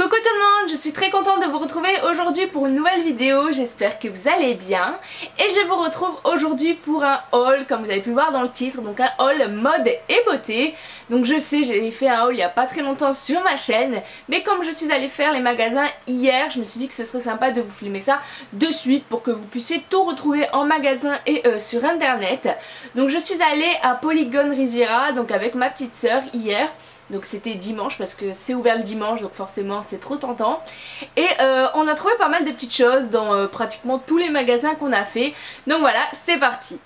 Coucou tout le monde, je suis très contente de vous retrouver aujourd'hui pour une nouvelle vidéo, j'espère que vous allez bien. Et je vous retrouve aujourd'hui pour un haul, comme vous avez pu voir dans le titre, donc un haul mode et beauté. Donc je sais, j'ai fait un haul il n'y a pas très longtemps sur ma chaîne, mais comme je suis allée faire les magasins hier, je me suis dit que ce serait sympa de vous filmer ça de suite pour que vous puissiez tout retrouver en magasin et sur internet. Donc je suis allée à Polygon Riviera, donc avec ma petite sœur hier. Donc c'était dimanche parce que c'est ouvert le dimanche, donc forcément c'est trop tentant. Et on a trouvé pas mal de petites choses dans pratiquement tous les magasins qu'on a fait. Donc voilà, c'est parti.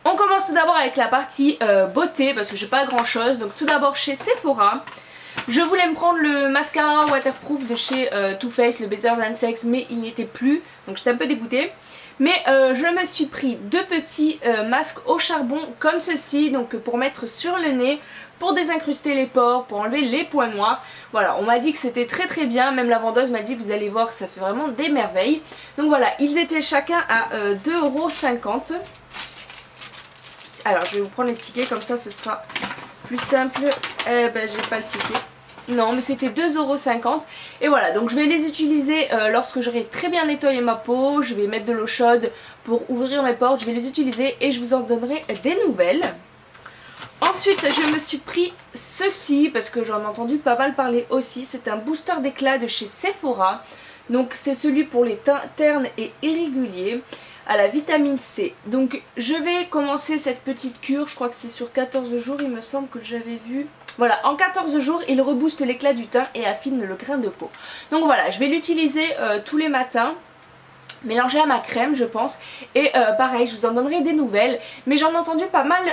On commence tout d'abord avec la partie beauté parce que j'ai pas grand chose. Donc tout d'abord chez Sephora. Je voulais me prendre le mascara waterproof de chez Too Faced, le Better Than Sex, mais il n'y était plus. Donc j'étais un peu dégoûtée. Mais je me suis pris deux petits masques au charbon comme ceci, donc pour mettre sur le nez, pour désincruster les pores, pour enlever les points noirs. Voilà, on m'a dit que c'était très bien, même la vendeuse m'a dit vous allez voir, ça fait vraiment des merveilles. Donc voilà, ils étaient chacun à 2,50 €. Alors je vais vous prendre les tickets, comme ça ce sera plus simple. J'ai pas le ticket. Non, mais c'était 2,50 €. Et voilà, donc je vais les utiliser lorsque j'aurai très bien nettoyé ma peau. Je vais mettre de l'eau chaude pour ouvrir mes pores. Je vais les utiliser et je vous en donnerai des nouvelles. Ensuite, je me suis pris ceci parce que j'en ai entendu pas mal parler aussi. C'est un booster d'éclat de chez Sephora. Donc c'est celui pour les teints ternes et irréguliers à la vitamine C. Donc je vais commencer cette petite cure. Je crois que c'est sur 14 jours, il me semble que j'avais vu. Voilà, en 14 jours, il rebooste l'éclat du teint et affine le grain de peau. Donc voilà, je vais l'utiliser tous les matins, mélangé à ma crème je pense. Et pareil, je vous en donnerai des nouvelles. Mais j'en ai entendu pas mal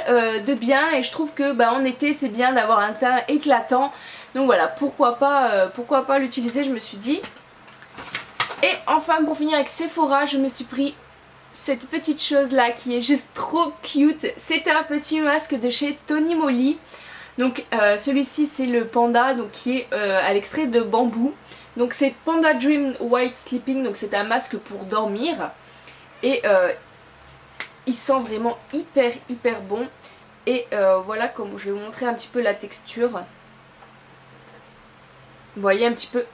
de bien et je trouve que en été c'est bien d'avoir un teint éclatant. Donc voilà, pourquoi pas l'utiliser, je me suis dit. Et enfin, pour finir avec Sephora, je me suis pris cette petite chose là qui est juste trop cute. C'est un petit masque de chez Tony Moly. Donc celui-ci c'est le panda, donc qui est à l'extrait de bambou. Donc c'est Panda Dream White Sleeping, donc c'est un masque pour dormir. Et il sent vraiment hyper bon. Et voilà, comme je vais vous montrer un petit peu la texture. Vous voyez un petit peu,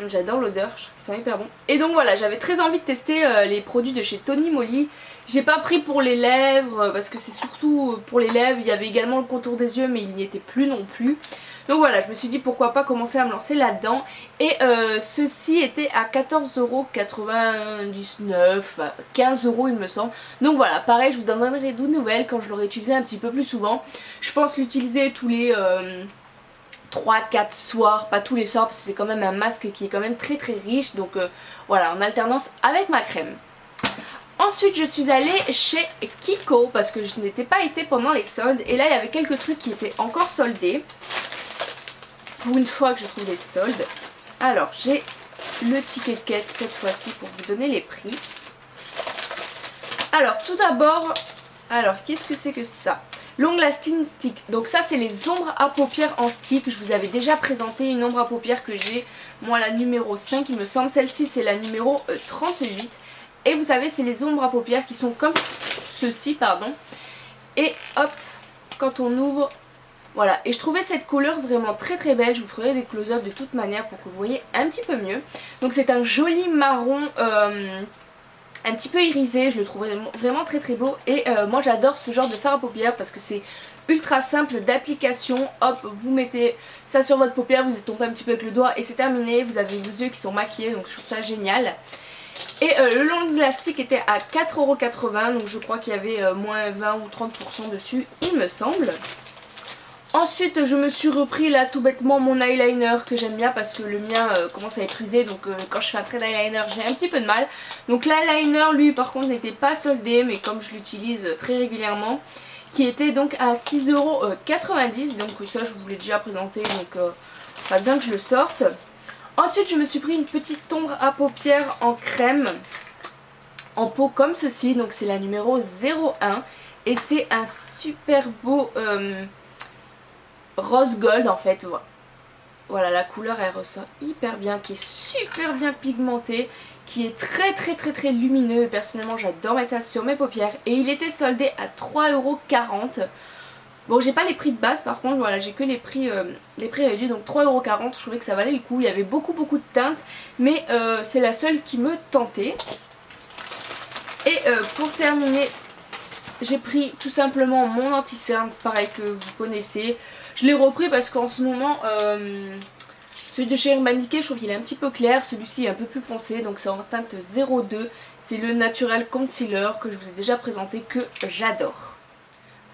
j'adore l'odeur, je trouve qu'ils sont hyper bons. Et donc voilà, j'avais très envie de tester les produits de chez Tony Moly. J'ai pas pris pour les lèvres parce que c'est surtout pour les lèvres. Il y avait également le contour des yeux mais il n'y était plus non plus. Donc voilà, je me suis dit pourquoi pas commencer à me lancer là-dedans. Et ceci était à 14,99 €, 15 € il me semble. Donc voilà, pareil, je vous en donnerai de nouvelles quand je l'aurai utilisé un petit peu plus souvent. Je pense l'utiliser tous les 3-4 soirs, pas tous les soirs parce que c'est quand même un masque qui est quand même très riche. Donc voilà, en alternance avec ma crème. Ensuite je suis allée chez Kiko parce que je n'étais pas été pendant les soldes. Et là il y avait quelques trucs qui étaient encore soldés. Pour une fois que je trouve des soldes. Alors j'ai le ticket de caisse cette fois-ci pour vous donner les prix. Alors tout d'abord, alors qu'est-ce que c'est que ça? Long Lasting Stick. Donc ça c'est les ombres à paupières en stick. Je vous avais déjà présenté une ombre à paupières que j'ai, moi la numéro 5 il me semble. Celle-ci c'est la numéro 38. Et vous savez, c'est les ombres à paupières qui sont comme ceci, pardon. Et hop, quand on ouvre, voilà. Et je trouvais cette couleur vraiment très belle. Je vous ferai des close-up de toute manière pour que vous voyez un petit peu mieux. Donc c'est un joli marron, un petit peu irisé. Je le trouve vraiment très beau. Et moi j'adore ce genre de fard à paupières parce que c'est ultra simple d'application. Hop, vous mettez ça sur votre paupière, vous estompez un petit peu avec le doigt et c'est terminé. Vous avez vos yeux qui sont maquillés, donc je trouve ça génial. Et le long élastique était à 4,80 €, donc je crois qu'il y avait moins 20 ou 30% dessus, il me semble. Ensuite je me suis repris là tout bêtement mon eyeliner que j'aime bien parce que le mien commence à être usé. Donc quand je fais un trait d'eyeliner j'ai un petit peu de mal. Donc l'eyeliner lui par contre n'était pas soldé, mais comme je l'utilise très régulièrement, qui était donc à 6,90 €. Donc ça je vous l'ai déjà présenté, donc pas besoin que je le sorte. Ensuite je me suis pris une petite ombre à paupières en crème, en pot comme ceci, donc c'est la numéro 01. Et c'est un super beau rose gold en fait. Voilà, la couleur elle ressort hyper bien, qui est super bien pigmentée, qui est très lumineux. Personnellement j'adore mettre ça sur mes paupières. Et il était soldé à 3,40 €. Bon, j'ai pas les prix de base par contre, voilà, j'ai que les prix réduits, donc 3,40€. Je trouvais que ça valait le coup. Il y avait beaucoup de teintes, mais c'est la seule qui me tentait. Et pour terminer, j'ai pris tout simplement mon anti-cerne, pareil que vous connaissez. Je l'ai repris parce qu'en ce moment, celui de chez Urban Decay, je trouve qu'il est un petit peu clair. Celui-ci est un peu plus foncé, donc c'est en teinte 02. C'est le Natural Concealer que je vous ai déjà présenté, que j'adore.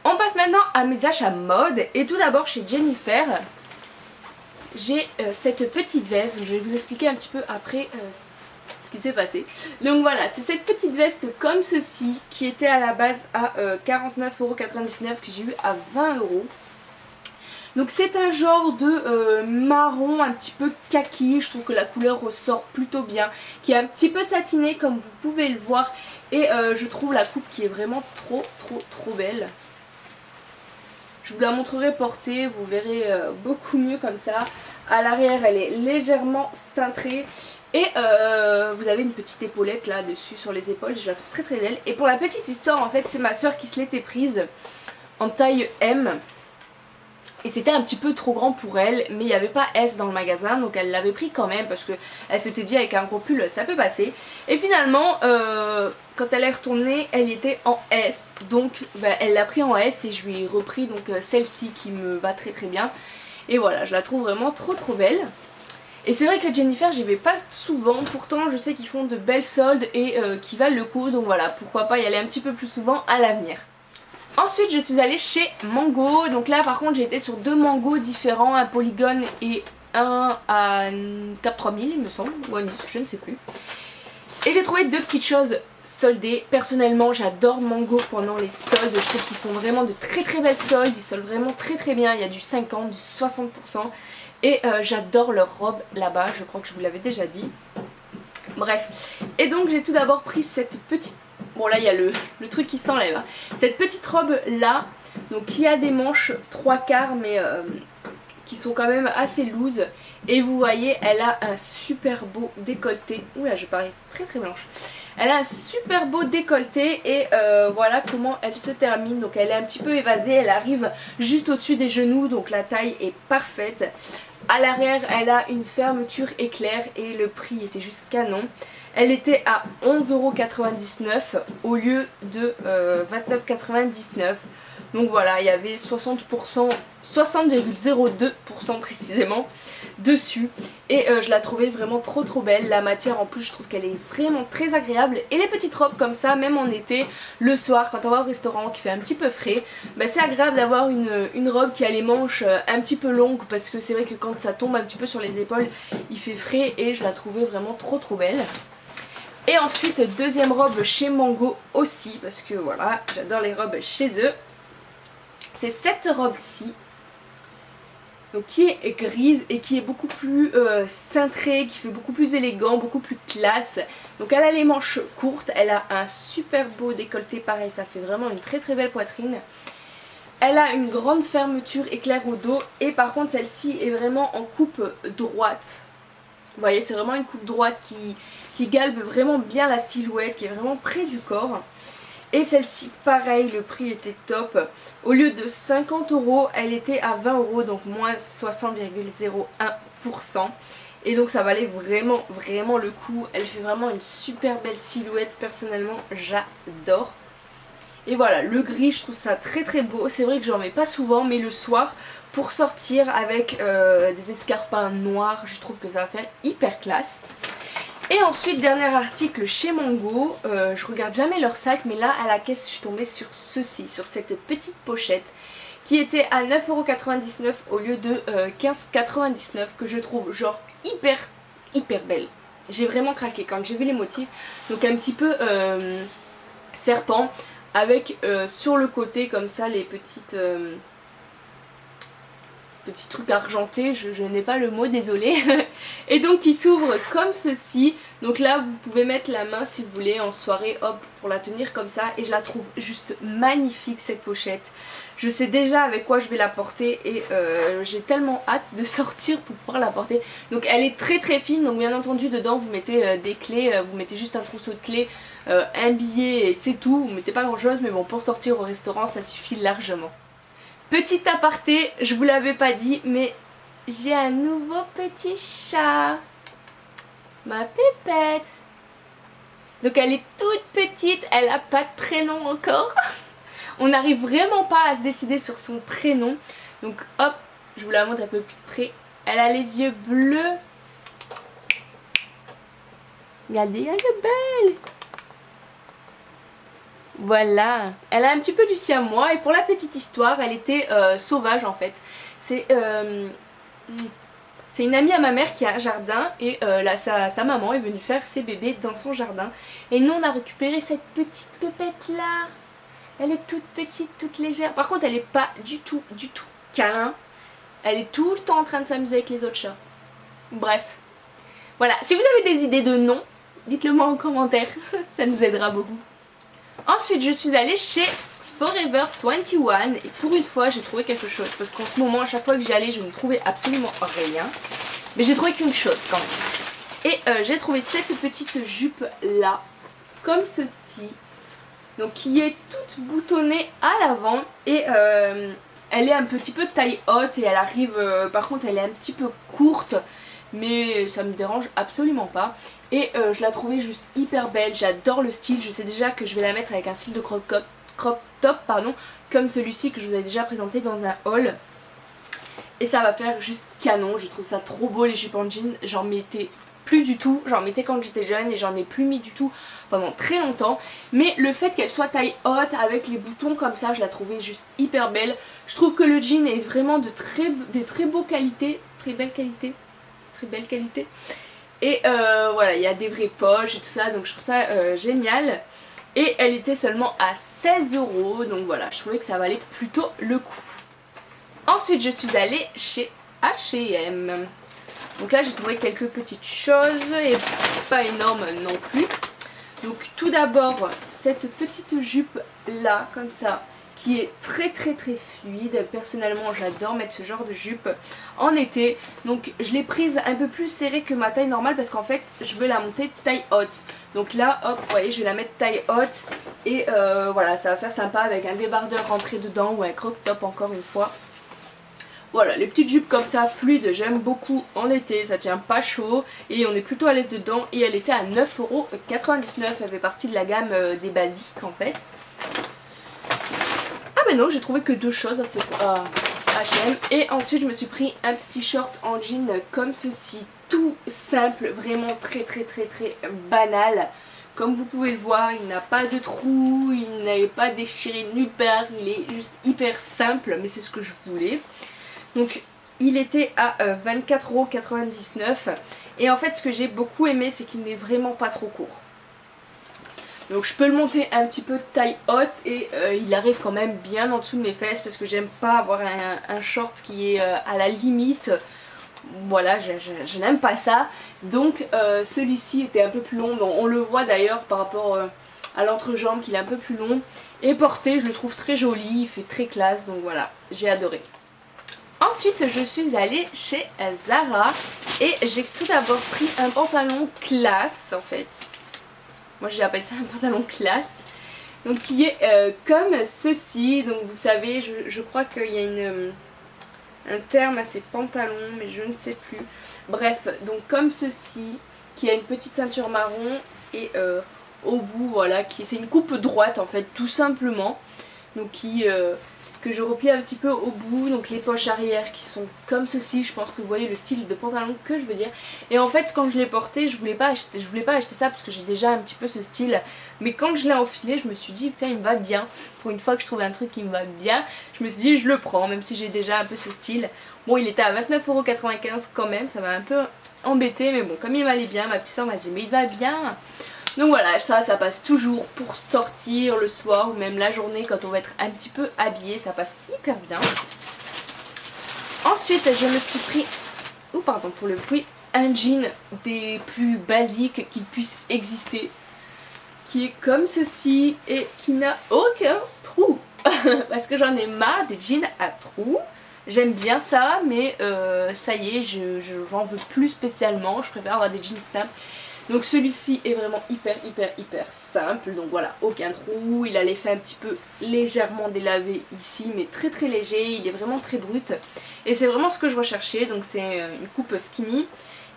On passe maintenant à mes achats mode. Et tout d'abord chez Jennifer, j'ai cette petite veste. Je vais vous expliquer un petit peu après ce qui s'est passé. Donc voilà, c'est cette petite veste comme ceci qui était à la base à 49,99€ que j'ai eu à 20€. Donc c'est un genre de marron un petit peu kaki, je trouve que la couleur ressort plutôt bien, qui est un petit peu satiné comme vous pouvez le voir, et je trouve la coupe qui est vraiment trop belle. Je vous la montrerai portée, vous verrez beaucoup mieux comme ça. À l'arrière elle est légèrement cintrée et vous avez une petite épaulette là dessus sur les épaules, je la trouve très belle. Et pour la petite histoire, en fait c'est ma soeur qui se l'était prise en taille M. Et c'était un petit peu trop grand pour elle, mais il n'y avait pas S dans le magasin, donc elle l'avait pris quand même parce qu'elle s'était dit avec un gros pull ça peut passer. Et finalement, quand elle est retournée, elle était en S, donc elle l'a pris en S et je lui ai repris donc celle-ci qui me va très bien. Et voilà, je la trouve vraiment trop belle. Et c'est vrai que Jennifer j'y vais pas souvent, pourtant je sais qu'ils font de belles soldes et qui valent le coup, donc voilà, pourquoi pas y aller un petit peu plus souvent à l'avenir. Ensuite je suis allée chez Mango, donc là par contre j'ai été sur deux mangos différents, un Polygone et un à Cap 3000 il me semble, ou à Nice, je ne sais plus. Et j'ai trouvé deux petites choses soldées. Personnellement j'adore Mango pendant les soldes, je trouve qu'ils font vraiment de très belles soldes, ils soldent vraiment très bien, il y a du 50, du 60%. Et j'adore leur robe là-bas, je crois que je vous l'avais déjà dit. Bref, et donc j'ai tout d'abord pris cette petite... Bon là il y a le truc qui s'enlève, hein. Cette petite robe là, donc qui a des manches 3/4 mais qui sont quand même assez loose. Et vous voyez elle a un super beau décolleté. Oula je parais très blanche. Elle a un super beau décolleté et voilà comment elle se termine. Donc elle est un petit peu évasée, elle arrive juste au-dessus des genoux, donc la taille est parfaite. À l'arrière elle a une fermeture éclair et le prix était juste canon. Elle était à 11,99€ au lieu de 29,99€. Donc voilà, il y avait 60%, 60,02% précisément dessus. Et je la trouvais vraiment trop belle. La matière en plus je trouve qu'elle est vraiment très agréable. Et les petites robes comme ça, même en été, le soir quand on va au restaurant qui fait un petit peu frais, bah c'est agréable d'avoir une robe qui a les manches un petit peu longues. Parce que c'est vrai que quand ça tombe un petit peu sur les épaules, il fait frais et je la trouvais vraiment trop belle. Et ensuite deuxième robe chez Mango aussi, parce que voilà, j'adore les robes chez eux. C'est cette robe-ci, donc qui est grise et qui est beaucoup plus cintrée, qui fait beaucoup plus élégant, beaucoup plus classe. Donc elle a les manches courtes, elle a un super beau décolleté pareil, ça fait vraiment une très belle poitrine. Elle a une grande fermeture éclair au dos et par contre celle-ci est vraiment en coupe droite. Vous voyez, c'est vraiment une coupe droite qui galbe vraiment bien la silhouette, qui est vraiment près du corps. Et celle-ci, pareil, le prix était top. Au lieu de 50€, elle était à 20€, donc moins 60,01%. Et donc ça valait vraiment le coup. Elle fait vraiment une super belle silhouette, personnellement, j'adore. Et voilà, le gris, je trouve ça très beau. C'est vrai que j'en mets pas souvent, mais le soir, pour sortir avec des escarpins noirs, je trouve que ça va faire hyper classe. Et ensuite, dernier article chez Mango, je regarde jamais leur sac, mais là à la caisse je suis tombée sur ceci, sur cette petite pochette qui était à 9,99€ au lieu de 15,99€, que je trouve genre hyper belle. J'ai vraiment craqué quand j'ai vu les motifs, donc un petit peu serpent avec sur le côté comme ça les petites... petits trucs argentés, je n'ai pas le mot, désolé. Et donc qui s'ouvre comme ceci. Donc là vous pouvez mettre la main si vous voulez en soirée, hop, pour la tenir comme ça. Et je la trouve juste magnifique cette pochette. Je sais déjà avec quoi je vais la porter et j'ai tellement hâte de sortir pour pouvoir la porter. Donc elle est très fine, donc bien entendu dedans vous mettez des clés, vous mettez juste un trousseau de clés, un billet et c'est tout. Vous mettez pas grand chose, mais bon, pour sortir au restaurant ça suffit largement. Petit aparté, je vous l'avais pas dit, mais j'ai un nouveau petit chat. Ma pépette. Donc elle est toute petite, elle a pas de prénom encore. On n'arrive vraiment pas à se décider sur son prénom. Donc hop, je vous la montre un peu plus près. Elle a les yeux bleus. Regardez, elle est belle. Voilà, elle a un petit peu du siamois et pour la petite histoire, elle était sauvage en fait. C'est une amie à ma mère qui a un jardin et sa maman est venue faire ses bébés dans son jardin. Et nous on a récupéré cette petite pépette là. Elle est toute petite, toute légère. Par contre elle est pas du tout câlin. Elle est tout le temps en train de s'amuser avec les autres chats. Bref. Voilà, si vous avez des idées de noms, dites-le moi en commentaire. Ça nous aidera beaucoup. Ensuite je suis allée chez Forever 21 et pour une fois j'ai trouvé quelque chose. Parce qu'en ce moment à chaque fois que j'y allais je ne trouvais absolument rien. Mais j'ai trouvé qu'une chose quand même. Et j'ai trouvé cette petite jupe là. Comme ceci. Donc qui est toute boutonnée à l'avant. Et elle est un petit peu taille haute. Et elle arrive, par contre elle est un petit peu courte. Mais ça me dérange absolument pas. Et je la trouvais juste hyper belle, j'adore le style, je sais déjà que je vais la mettre avec un style de crop top pardon, comme celui-ci que je vous avais déjà présenté dans un haul. Et ça va faire juste canon, je trouve ça trop beau les jupes en jean, j'en mettais plus du tout, j'en mettais quand j'étais jeune et j'en ai plus mis du tout pendant très longtemps. Mais le fait qu'elle soit taille haute avec les boutons comme ça, je la trouvais juste hyper belle. Je trouve que le jean est vraiment de très beaux qualités, très belle qualité. Et voilà, il y a des vraies poches et tout ça, donc je trouve ça génial. Et elle était seulement à 16 €, donc voilà, je trouvais que ça valait plutôt le coup. Ensuite, je suis allée chez H&M. Donc là, j'ai trouvé quelques petites choses et pas énormes non plus. Donc tout d'abord, cette petite jupe là, comme ça, qui est très fluide. Personnellement j'adore mettre ce genre de jupe en été. Donc je l'ai prise un peu plus serrée que ma taille normale parce qu'en fait je veux la monter taille haute. Donc là hop, vous voyez, je vais la mettre taille haute. Et voilà, ça va faire sympa avec un débardeur rentré dedans ou un crop top encore une fois. Voilà, les petites jupes comme ça fluides, j'aime beaucoup en été, ça tient pas chaud et on est plutôt à l'aise dedans. Et elle était à 9,99 €, elle fait partie de la gamme des basiques en fait. Ah ben non, j'ai trouvé que deux choses à H&M. Et ensuite je me suis pris un petit short en jean comme ceci, tout simple, vraiment très banal. Comme vous pouvez le voir, il n'a pas de trou, il n'est pas déchiré nulle part, il est juste hyper simple, mais c'est ce que je voulais. Donc il était à 24,99 €. Et en fait ce que j'ai beaucoup aimé, c'est qu'il n'est vraiment pas trop court. Donc je peux le monter un petit peu de taille haute et il arrive quand même bien en dessous de mes fesses parce que j'aime pas avoir un short qui est à la limite. Voilà, je n'aime pas ça. Donc celui-ci était un peu plus long. Donc, on le voit d'ailleurs par rapport à l'entrejambe qu'il est un peu plus long. Et porté, je le trouve très joli, il fait très classe. Donc voilà, j'ai adoré. Ensuite je suis allée chez Zara et j'ai tout d'abord pris un pantalon classe en fait. Moi j'appelle ça un pantalon classe. Donc qui est comme ceci. Donc vous savez, je crois qu'il y a un terme à ces pantalons mais je ne sais plus. Bref, donc comme ceci, qui a une petite ceinture marron et au bout voilà, c'est une coupe droite en fait tout simplement. Donc que je replie un petit peu au bout, donc les poches arrière qui sont comme ceci, je pense que vous voyez le style de pantalon que je veux dire. Et en fait quand je l'ai porté, je voulais pas acheter ça parce que j'ai déjà un petit peu ce style, mais quand je l'ai enfilé je me suis dit putain il me va bien, pour une fois que je trouve un truc qui me va bien, je me suis dit je le prends même si j'ai déjà un peu ce style. Bon il était à 29,95 € quand même, ça m'a un peu embêté mais bon comme il m'allait bien, ma petite soeur m'a dit mais il va bien. Donc voilà, ça passe toujours pour sortir le soir ou même la journée quand on va être un petit peu habillé, ça passe hyper bien. Ensuite je me suis pris, pour le bruit, un jean des plus basiques qui puissent exister, qui est comme ceci et qui n'a aucun trou. Parce que j'en ai marre des jeans à trous. J'aime bien ça mais ça y est, j'en veux plus spécialement, je préfère avoir des jeans simples. Donc celui-ci est vraiment hyper simple. Donc voilà, aucun trou, il a l'effet un petit peu légèrement délavé ici, mais très léger, il est vraiment très brut. Et c'est vraiment ce que je recherchais, donc c'est une coupe skinny.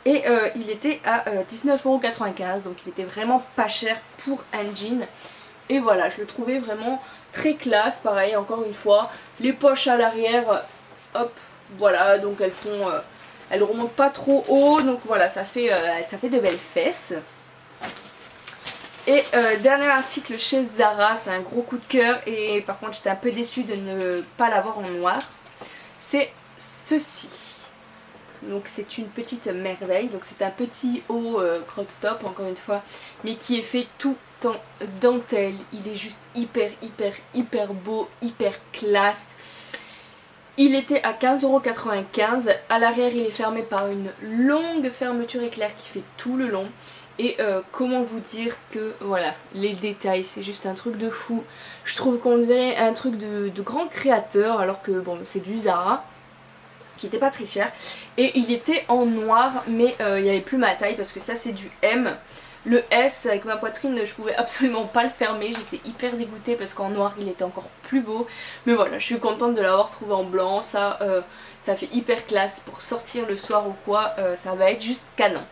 Et il était à 19,95 €, donc il était vraiment pas cher pour un jean. Et voilà, je le trouvais vraiment très classe, pareil encore une fois. Les poches à l'arrière, hop, voilà, donc elles remontent pas trop haut, donc voilà, ça fait de belles fesses. Et dernier article chez Zara, c'est un gros coup de cœur et par contre j'étais un peu déçue de ne pas l'avoir en noir. C'est ceci. Donc c'est une petite merveille, donc c'est un petit haut croc top encore une fois, mais qui est fait tout en dentelle. Il est juste hyper beau, hyper classe. Il était à 15,95 €, à l'arrière il est fermé par une longue fermeture éclair qui fait tout le long. Et comment vous dire que voilà, les détails c'est juste un truc de fou. Je trouve qu'on dirait un truc de grand créateur alors que bon c'est du Zara. Qui était pas très cher et il était en noir mais il n'y avait plus ma taille parce que ça c'est du M. Le S avec ma poitrine je pouvais absolument pas le fermer, j'étais hyper dégoûtée parce qu'en noir il était encore plus beau, mais voilà je suis contente de l'avoir trouvé en blanc, ça fait hyper classe pour sortir le soir ou quoi, ça va être juste canon.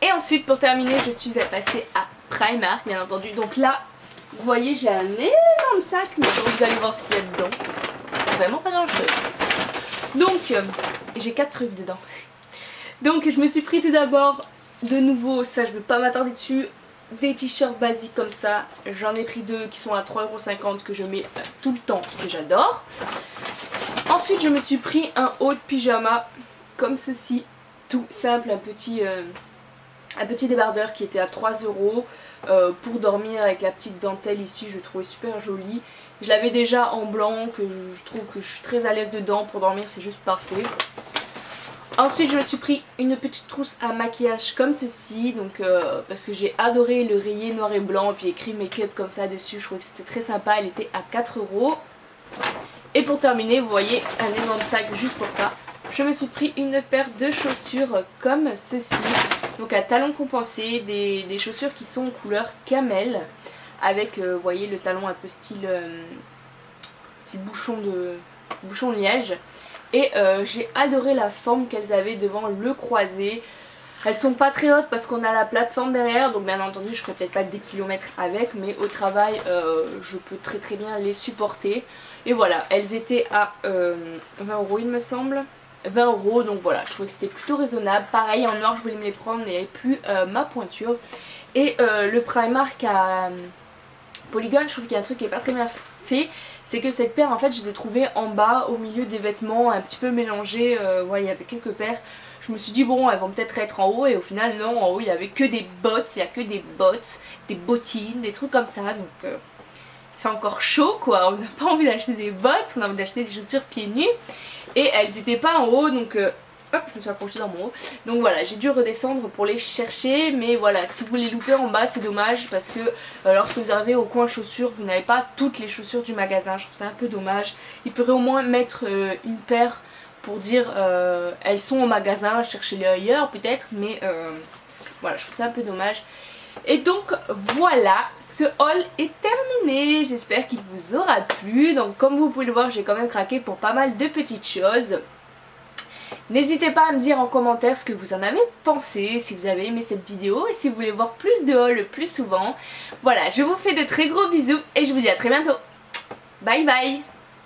Et ensuite pour terminer je suis passée à Primark bien entendu, donc là vous voyez j'ai un énorme sac mais quand vous allez voir ce qu'il y a dedans, vraiment pas grand chose. Donc j'ai 4 trucs dedans. Donc je me suis pris tout d'abord de nouveau, ça je veux pas m'attarder dessus, des t-shirts basiques comme ça. J'en ai pris 2 qui sont à 3,50 € que je mets tout le temps, que j'adore. Ensuite je me suis pris un haut de pyjama comme ceci, tout simple, un petit débardeur qui était à 3 € pour dormir avec la petite dentelle ici, je le trouvais super joli. Je l'avais déjà en blanc, que je trouve que je suis très à l'aise dedans, pour dormir c'est juste parfait. Ensuite je me suis pris une petite trousse à maquillage comme ceci, donc parce que j'ai adoré le rayé noir et blanc et puis écrit make-up comme ça dessus, je trouvais que c'était très sympa, elle était à 4 €. Et pour terminer vous voyez un énorme sac juste pour ça. Je me suis pris une paire de chaussures comme ceci, donc à talons compensés, des chaussures qui sont en couleur camel. Avec vous voyez le talon un peu style bouchon de liège. Et j'ai adoré la forme qu'elles avaient devant le croisé. Elles sont pas très hautes parce qu'on a la plateforme derrière, donc bien entendu je ferai peut-être pas des kilomètres avec, mais au travail je peux très bien les supporter. Et voilà, elles étaient à 20 € il me semble. 20 €, donc voilà, je trouvais que c'était plutôt raisonnable. Pareil en noir je voulais me les prendre mais il n'y avait plus ma pointure. Et le Primark à Polygon, je trouve qu'il y a un truc qui est pas très bien fait, c'est que cette paire en fait je les ai trouvées en bas au milieu des vêtements un petit peu mélangés, voilà il y avait quelques paires, je me suis dit bon elles vont peut-être être en haut et au final non, en haut il y avait que des bottes, il y a que des bottes, des bottines, des trucs comme ça, donc il fait encore chaud quoi, on n'a pas envie d'acheter des bottes, on a envie d'acheter des chaussures pieds nus et elles n'étaient pas en haut donc hop, je me suis accrochée dans mon haut. Donc voilà, j'ai dû redescendre pour les chercher. Mais voilà, si vous les loupez en bas, c'est dommage. Parce que lorsque vous arrivez au coin chaussures, vous n'avez pas toutes les chaussures du magasin. Je trouve ça un peu dommage. Ils pourraient au moins mettre une paire pour dire elles sont au magasin, cherchez-les ailleurs peut-être. Mais voilà, je trouve ça un peu dommage. Et donc voilà, ce haul est terminé. J'espère qu'il vous aura plu. Donc comme vous pouvez le voir, j'ai quand même craqué pour pas mal de petites choses. N'hésitez pas à me dire en commentaire ce que vous en avez pensé, si vous avez aimé cette vidéo et si vous voulez voir plus de haul plus souvent. Voilà, je vous fais de très gros bisous et je vous dis à très bientôt. Bye bye.